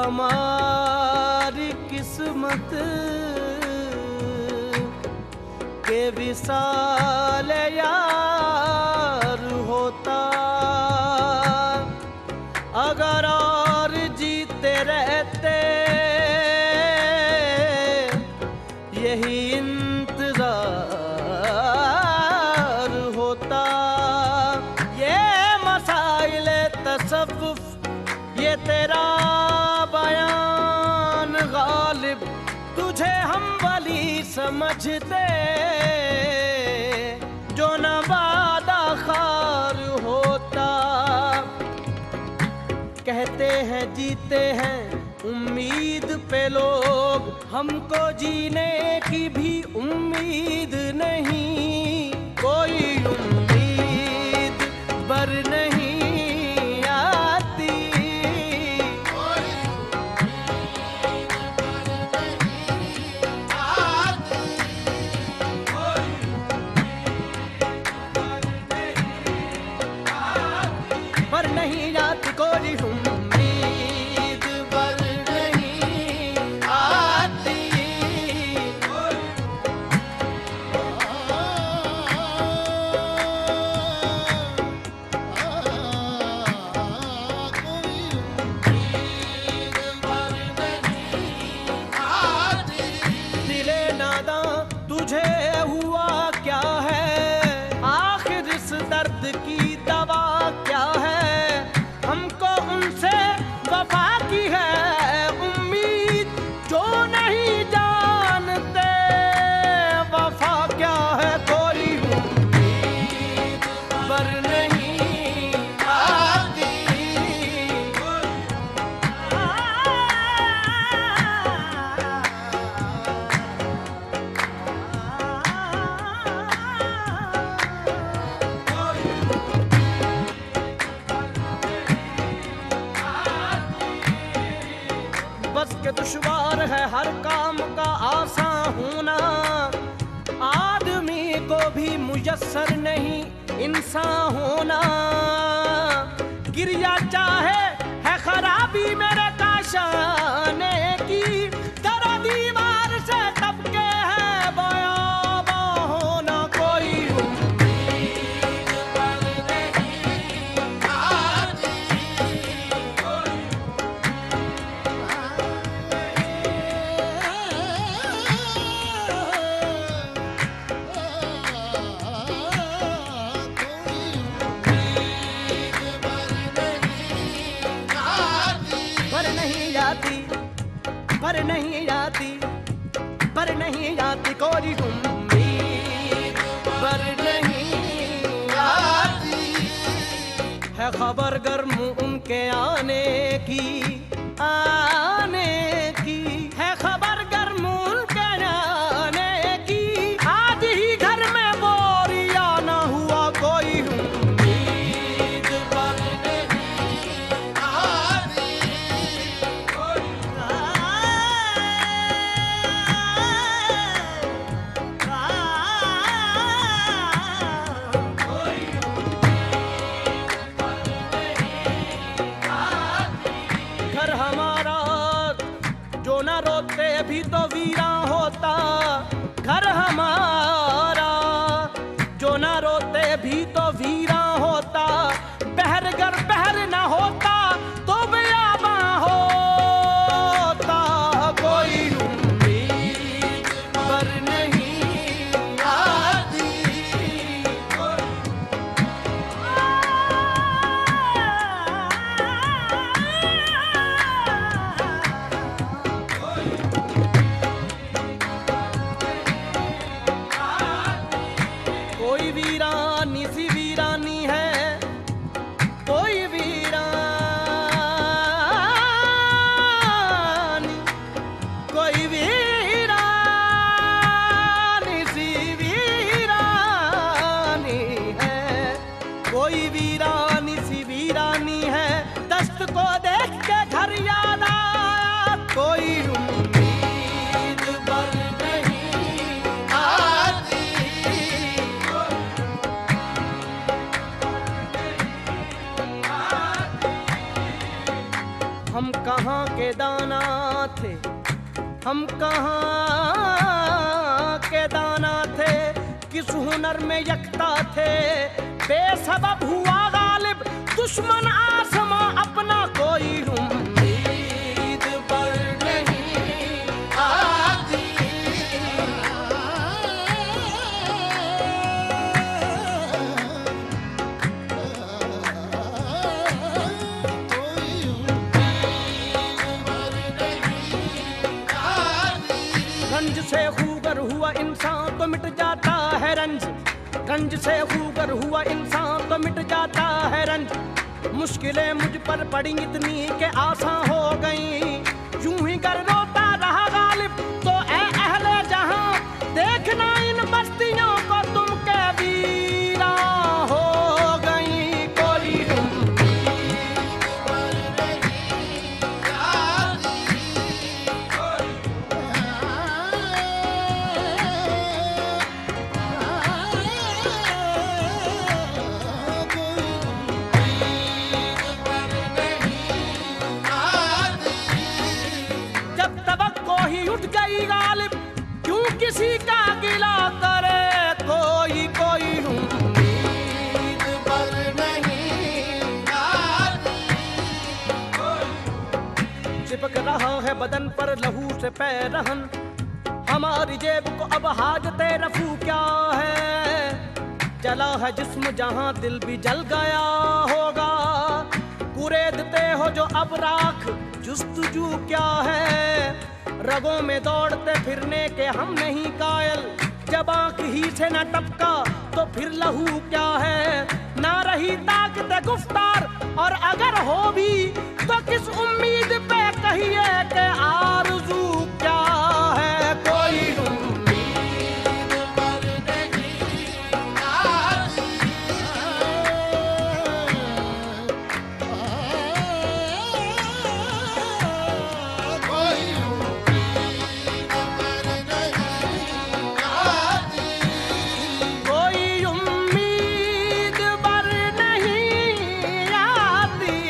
हमारी किस्मत के विसाल यार होता, अगर और जीते रहते यही इंतजार होता। ये मसाइले तसव्वुफ, ये तेरा बयान गालिब, तुझे हम वली समझते जो न वादा खार होता। कहते हैं जीते हैं उम्मीद पे लोग, हमको जीने की भी उम्मीद नहीं। कोई उम्मीद बर नहीं आती, पर नहीं आती कोई उम्मीद बर नहीं आती। दिले नादां तुझे हुआ क्या है, आखिर इस दर्द की दवा क्या है। हमको उनसे वफा की है उम्मीद, जो नहीं जानते वफा क्या है। कोई उम्मीद बर नहीं आती, बस के दुश्वार है हर काम का आसान होना। आदमी को भी मुयस्सर नहीं इंसान होना। गिरिया चाहे है खराबी मेरे काशाने की, दरा दीवार से टपके है बयाबा होना। कोई उम्मीद पर नहीं आती, पर नहीं आती, पर नहीं आती, पर नहीं आती कोई उम्मीद पर नहीं आती। है खबर गर्म उनके आने की, आने की है खबर गर्म उनके आने की। आज ही घर में बोरिया ना हुआ कोई उम्मीद पर नहीं आती। घर हमारा जो न रोते भी तो वीरा होता। घर हमारा जो न रोते भी तो वीरा होता। बहर गर बहर न होता तो बियाबा होता। कोई उम्मीद पर नहीं आती, कोई वीरानी सी वीरानी है, कोई वीरानी, कोई वीरानी सी वीरानी है। कोई वीरानी सी वीरानी है, दस्त को देख के घर याद आया। कोई उम्मीद पर नहीं आती, हम कहाँ के दाना थे, हम कहाँ के दाना थे, किस हुनर में यकता थे। बेसबब हुआ गालिब दुश्मन आसमां अपना, कोई उम्मीद पर नहीं आती। रंज से खूगर हुआ इंसान तो मिट जाता है रंज, रंज से खूगर हुआ इंसान तो मिट जाता है रंज। मुश्किलें मुझ पर पड़ी इतनी के आसान हो गई, यूं ही कर रोता रहा गालिब तो ऐ अहले जहां, देखना इन बस्तियों को तुम के वीरा हो गई। कोई उठ गई गालिब, क्यों किसी का गिला करे, कोई कोई उम्मीद पर नहीं आती। चिपक रहा है बदन पर लहू से पैरहन, हमारी जेब को अब हाजते रफू क्या है। जला है जिस्म जहां दिल भी जल गया होगा, कुरेदते हो जो अब राख जुस्तजू क्या है। रगों में दौड़ते फिरने के हम नहीं कायल, जब आंख ही से न टपका तो फिर लहू क्या है। ना रही ताकत गुफ्तार और अगर हो भी तो किस उम्मीद पे कहिए कि आरज़ू क्या है। कोई उम्मीद पर नहीं आती।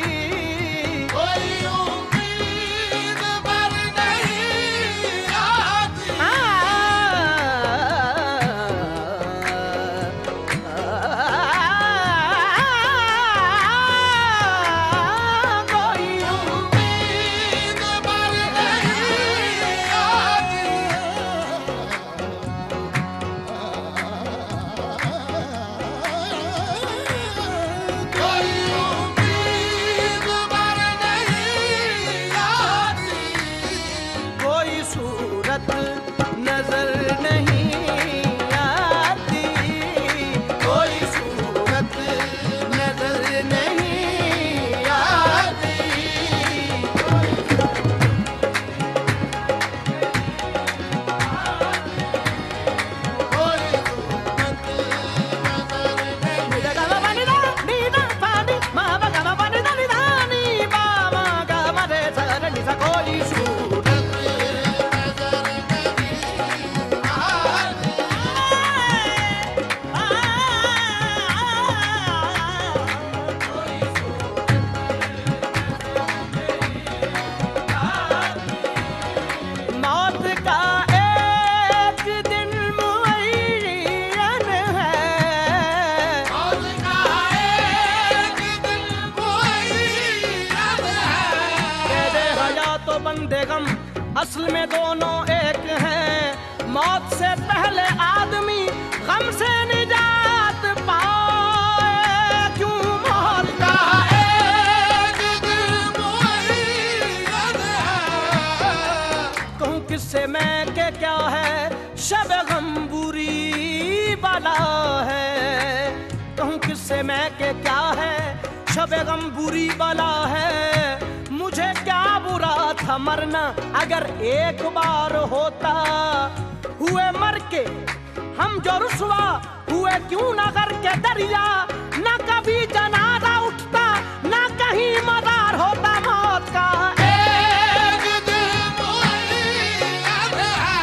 असल में दोनों एक हैं, मौत से पहले आदमी गम से निजात पाए। क्यों मौत का एक दिन मुअय्यन है, कहूँ किससे मैं के क्या है, शब गम बुरी बला है। कहूँ किससे मैं के क्या है, शब गम बुरी बला है। मुझे क्या बुरा था मरना अगर एक बार होता, हुए मर के हम जो रुसवा हुए क्यों ना करके दरिया। ना कभी जनाजा उठता ना कहीं मदार होता, मौत का एक दिन मुअय्यन है।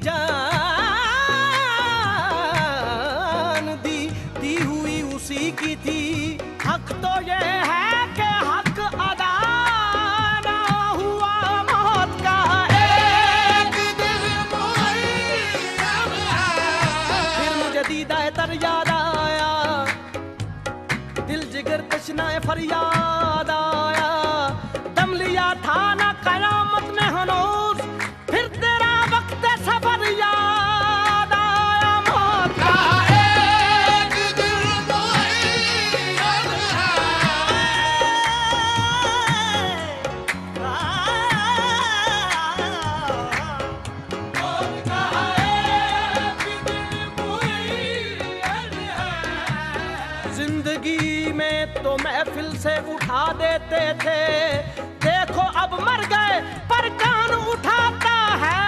जान दी हुई उसी की थी। हक तो ये है कि हक अदा ना हुआ, मौत का एक दिल मुअय्यन है। फिर मुझे दीदाए तर याद आया, दिल जिगर तशनाए फरियाद आया। दम लिया था ना कयामत ने हनूज, फिर तेरा वक्त सफर याद आया। मौत का एक दिल मुअय्यन है। मौत का एक दिल मुअय्यन है। जिंदगी में तो महफिल से उठा देते थे, देखो अब मर गए पर कान उठाता है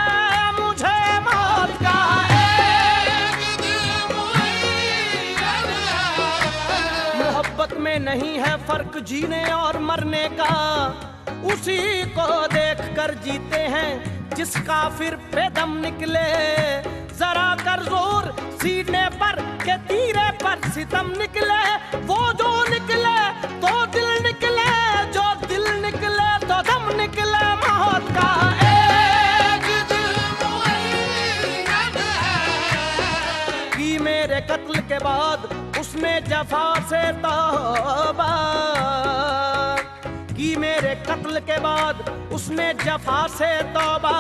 मुझे। मौत का एक दिल मुअय्यन है। मोहब्बत में नहीं है फर्क जीने और मरने का, उसी को देख कर जीते हैं जिसका फिर पे दम निकले। जरा कर जोर सीने पर के तीरे पर सितम निकले, वो जो निकले तो दिल निकले, जो दिल निकले तो दम निकले। मौत का एक दिल मुअय्यन है। कि मेरे कत्ल के बाद उसने जफा से तौबा, कि मेरे कत्ल के बाद उसने जफा से तौबा।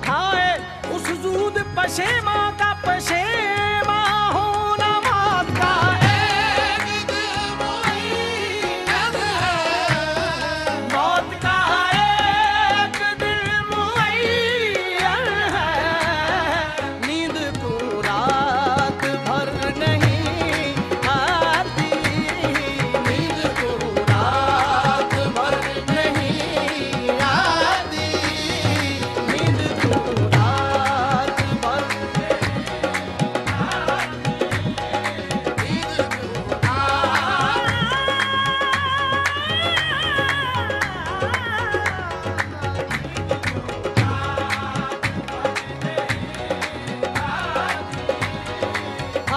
हाय उस जूद पशेमा का पशेमा होना। मौत का एक दिल मुअय्यन है। मौत का एक दिल मुअय्यन है। नींद को रात भर नहीं आती, नींद को रात भर नहीं आती, नींद को रात भर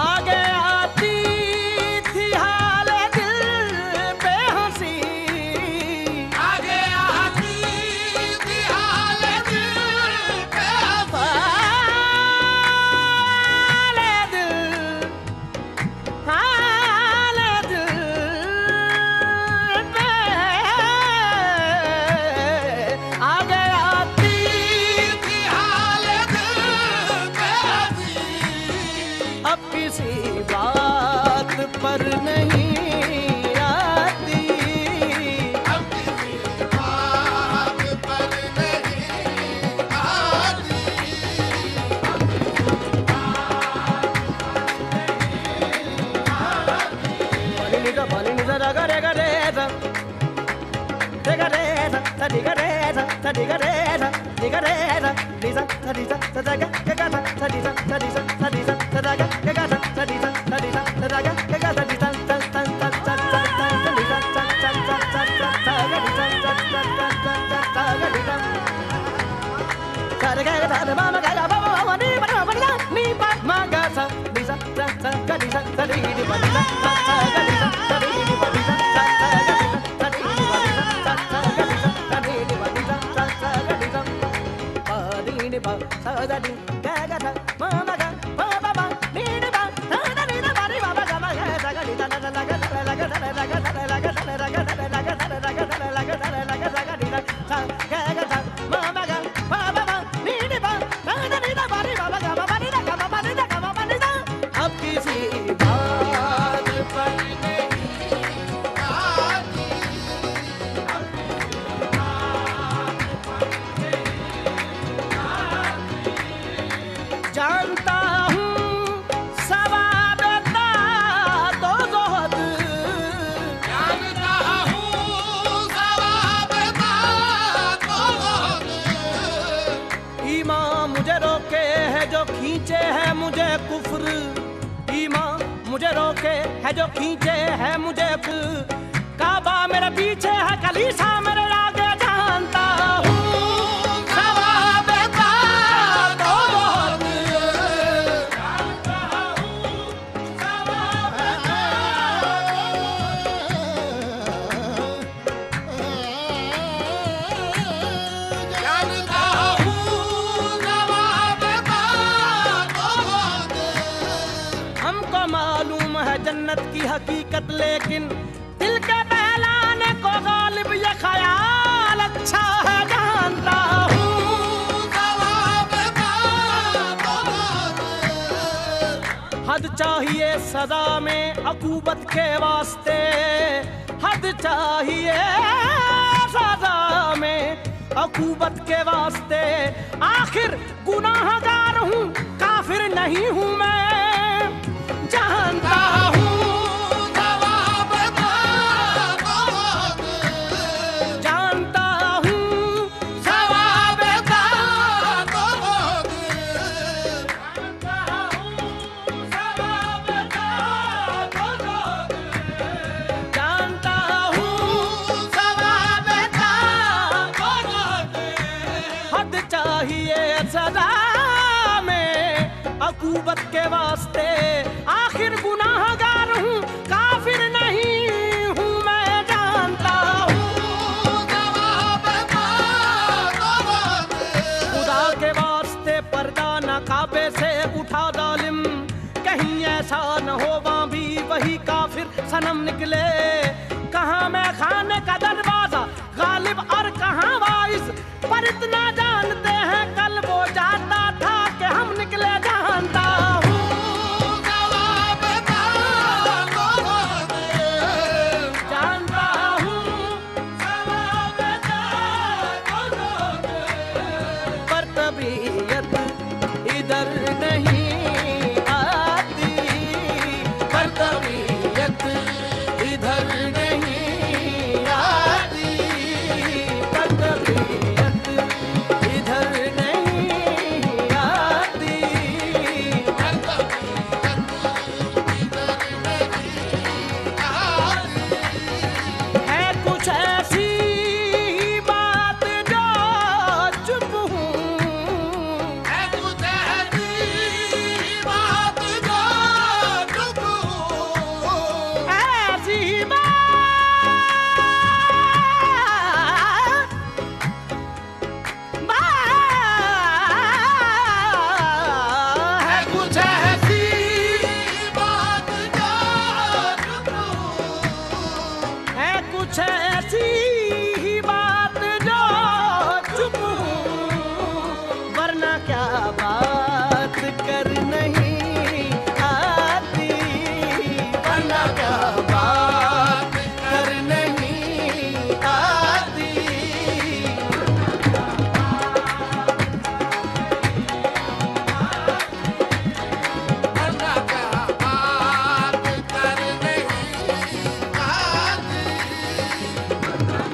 आगे आती थी हाल दिल पे हंसी, आगे आती थी हाल दिल पे हाल दिल, हाल दिल पे आगे आती थी हाल दिल पे हंसी। अब किसी बात पर नहीं आती, अब किसी बात पर नहीं आती। बाली निजा रगा रे गा रे सा, रे गा रे सा, सा डी गा रे सा, सा डी गा रे सा, डी गा रे सा, डी सा, सा डी सा, सा दा गा गा सा, सा डी सा, सा डी सा, सा डी सा, सा दा गा सा, सा डी सा, सा डी सा, सा दा गा सा डी सा, सा सा सा सा सा सा डी सा, सा सा सा सा सा सा गा डी सा, सा सा सा सा सा गा डी सा। सा रे गा सा रे मा मा गा गा मा मा मा नी मा मा नी नी पा मा गा सा डी सा, सा सा गा डी सा, सा डी डी मा डी सा, सा सा गा डी सा, सा डी डी मा डी सा, सा सा गा डी सा, सा डी डी मा डी सा, सा सा गा डी सा, सा डी डी मा डी सा, सा सा गा डी सा। पा डी डी पा सा दा डी गा गा सा मा मा गा पा पा पा नी डी पा सा दा डी दा मा डी मा मा गा मा गा सा गा डी दा दा दा गा दा दा गा दा दा गा दा दा गा दा दा गा दा दा गा दा दा गा दा दा गा दा दा गा दा दा गा डी दा सा गा गा सा मा मा गा पा पा पा नी डी पा सा दा डी दा मा डी मा मा गा मा डी दा गा मा डी दा गा मा डी दा। अब किसी बात पर नहीं आती, जानता हूँ सवाब का तो जोहद, जानता हूँ सवाब का तो जोहद। ईमान मुझे रोके है जो खींचे है मुझे कुफ्र, ईमान मुझे रोके है जो खींचे है मुझे काबा मेरे पीछे है कलीसा मेरे आगे, जानता हूँ सवाब का तो जोहद। जन्नत की हकीकत, लेकिन दिल के बहलाने को गालिब ये ख्याल अच्छा है जानता हूँ। हद चाहिए सदा में अकूबत के वास्ते, हद चाहिए सदा में अकूबत के वास्ते। आखिर गुनाहगार हूँ, काफिर नहीं हूँ मैं, जानता हूँ। जानता हूँ सवाब का, जानता हूँ सवाब का, हद चाहिए सदा में अकूबत के वास्ते। आखिर गुनाहगार हूँ, काफिर नहीं हूँ मैं, जानता हूँ। खुदा के वास्ते पर्दा न काबे से उठा जालिम, कहीं ऐसा न हो वहाँ भी वही काफिर सनम निकले। कहाँ मैं खाने का दरवाजा गालिब और कहाँ वाइस, पर इतना जानते हैं कल वो जाता था कि हम निकले, जानता हूँ। जानता हूँ पर तबीयत इधर नहीं आती, पर तबीयत इधर नहीं आती, पर तबीयत इधर नहीं आती। है कुछ ऐसी बात जो चुप हूँ, ऐसी है कुछ ऐसी है कुछ ऐसी ही बात जो चुप हूँ, वरना क्या बात कर नहीं आती, वरना क्या बात कर नहीं आती।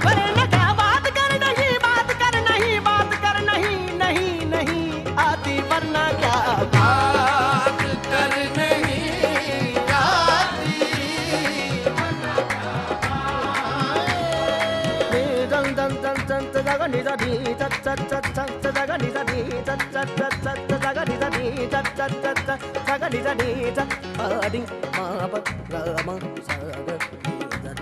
वरना क्या बात कर नहीं, बात कर नहीं, बात कर नहीं, नहीं नहीं आती, वरना क्या बात कर नहीं आती। दं दं दं दं तगा नि दा दी ता ता ता ता तगा नि दा दी ता ता ता ता तगा नि दा दी ता ता ता ता तगा नि दा दी ता दी मा प गा मा सा गा ता ता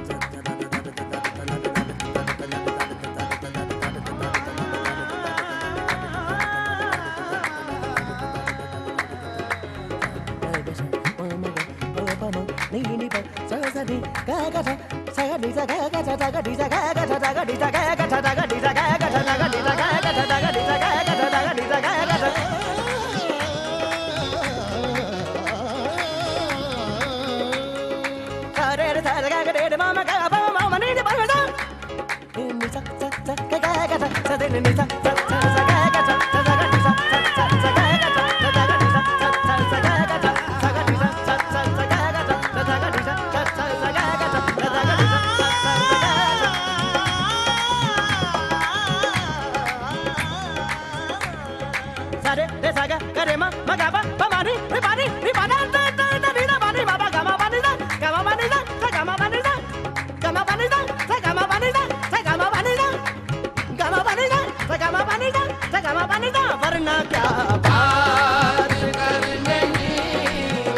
वरना क्या बात कर नहीं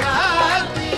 आती।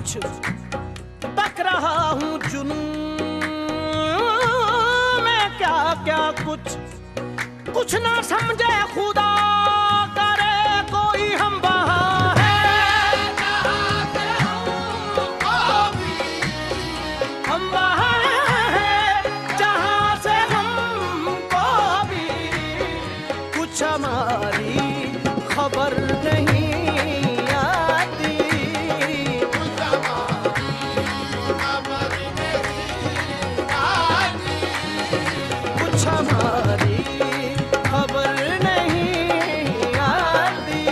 कुछ तक रहा हूँ जुनून में, क्या क्या कुछ ना समझे खुदा करे कोई हम वहाँ है, हम वहाँ है जहाँ से हमको भी कुछ हमारी खबर नहीं आती, कुछ हमारी खबर नहीं आती।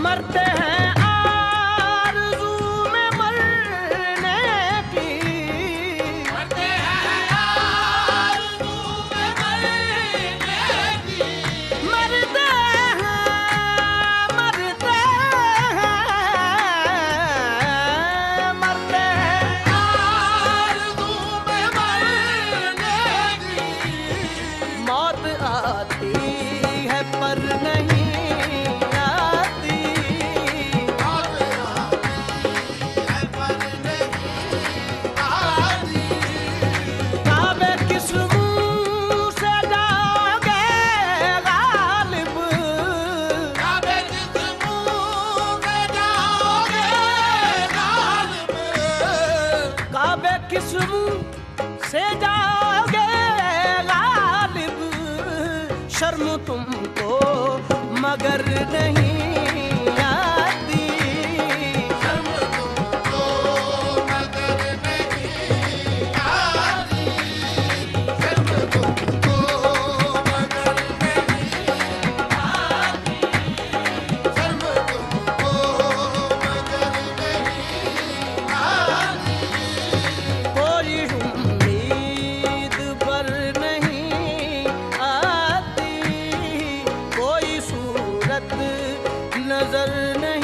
मरते हैं आरज़ू में मरने की, मरते हैं आरज़ू में मरने की, मरते हैं, मरते हैं, मरते हैं आरज़ू में मरने की। मौत आती है पर नहीं किस मुंह से जाओगे गालिब, शर्म तुमको मगर नहीं आती, शर्म तुमको मगर नहीं आती, शर्म तुमको मगर नहीं आती, शर्म तुमको मगर नहीं आती। कोई उम्मीद पर नहीं आती, कोई सूरत नजर नहीं